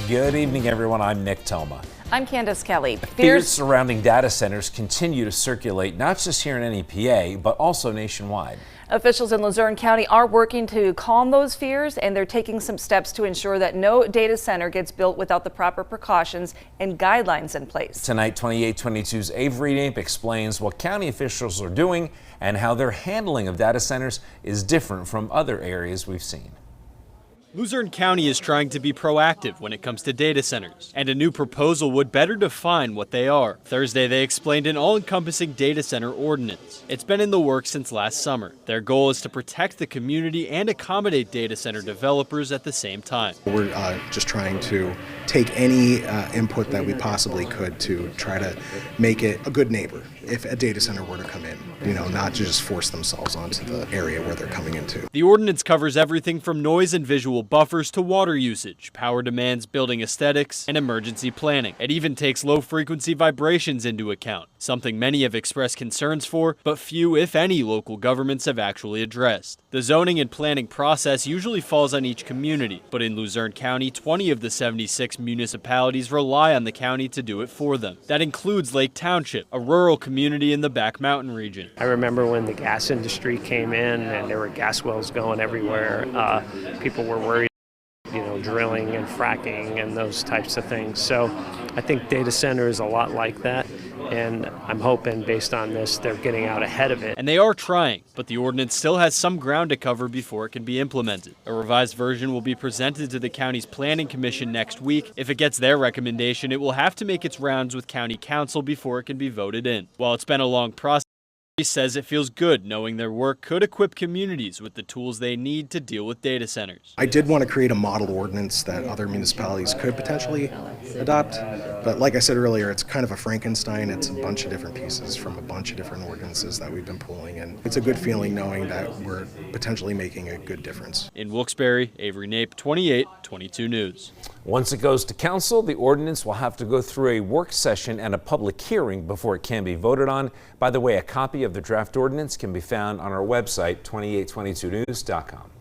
Good evening, everyone. I'm Nick Toma. I'm Candace Kelly. Fears surrounding data centers continue to circulate, not just here in NEPA, but also nationwide. Officials in Luzerne County are working to calm those fears, and they're taking some steps to ensure that no data center gets built without the proper precautions and guidelines in place. Tonight, 2822's Avery Nape explains what county officials are doing and how their handling of data centers is different from other areas we've seen. Luzerne County is trying to be proactive when it comes to data centers, and a new proposal would better define what they are. Thursday, they explained an all-encompassing data center ordinance. It's been in the works since last summer. Their goal is to protect the community and accommodate data center developers at the same time. We're just trying to take any input that we possibly could to try to make it a good neighbor if a data center were to come in, not to just force themselves onto the area where they're coming into. The ordinance covers everything from noise and visual buffers to water usage, power demands, building aesthetics, and emergency planning. It even takes low-frequency vibrations into account, something many have expressed concerns for, but few, if any, local governments have actually addressed. The zoning and planning process usually falls on each community, but in Luzerne County, 20 of the 76 municipalities rely on the county to do it for them. That includes Lake Township, a rural community in the Back Mountain region. I remember when the gas industry came in and there were gas wells going everywhere. People were worried, drilling and fracking and those types of things. So I think data center is a lot like that. And I'm hoping based on this, they're getting out ahead of it. And they are trying, but the ordinance still has some ground to cover before it can be implemented. A revised version will be presented to the county's planning commission next week. If it gets their recommendation, it will have to make its rounds with county council before it can be voted in. While it's been a long process, he says it feels good knowing their work could equip communities with the tools they need to deal with data centers. I did want to create a model ordinance that other municipalities could potentially adopt, but like I said earlier, it's kind of a Frankenstein. It's a bunch of different pieces from a bunch of different ordinances that we've been pulling, and it's a good feeling knowing that we're potentially making a good difference. In Wilkes-Barre, Avery Nape, 2822 News. Once it goes to council, the ordinance will have to go through a work session and a public hearing before it can be voted on. By the way, a copy of the draft ordinance can be found on our website, 2822news.com.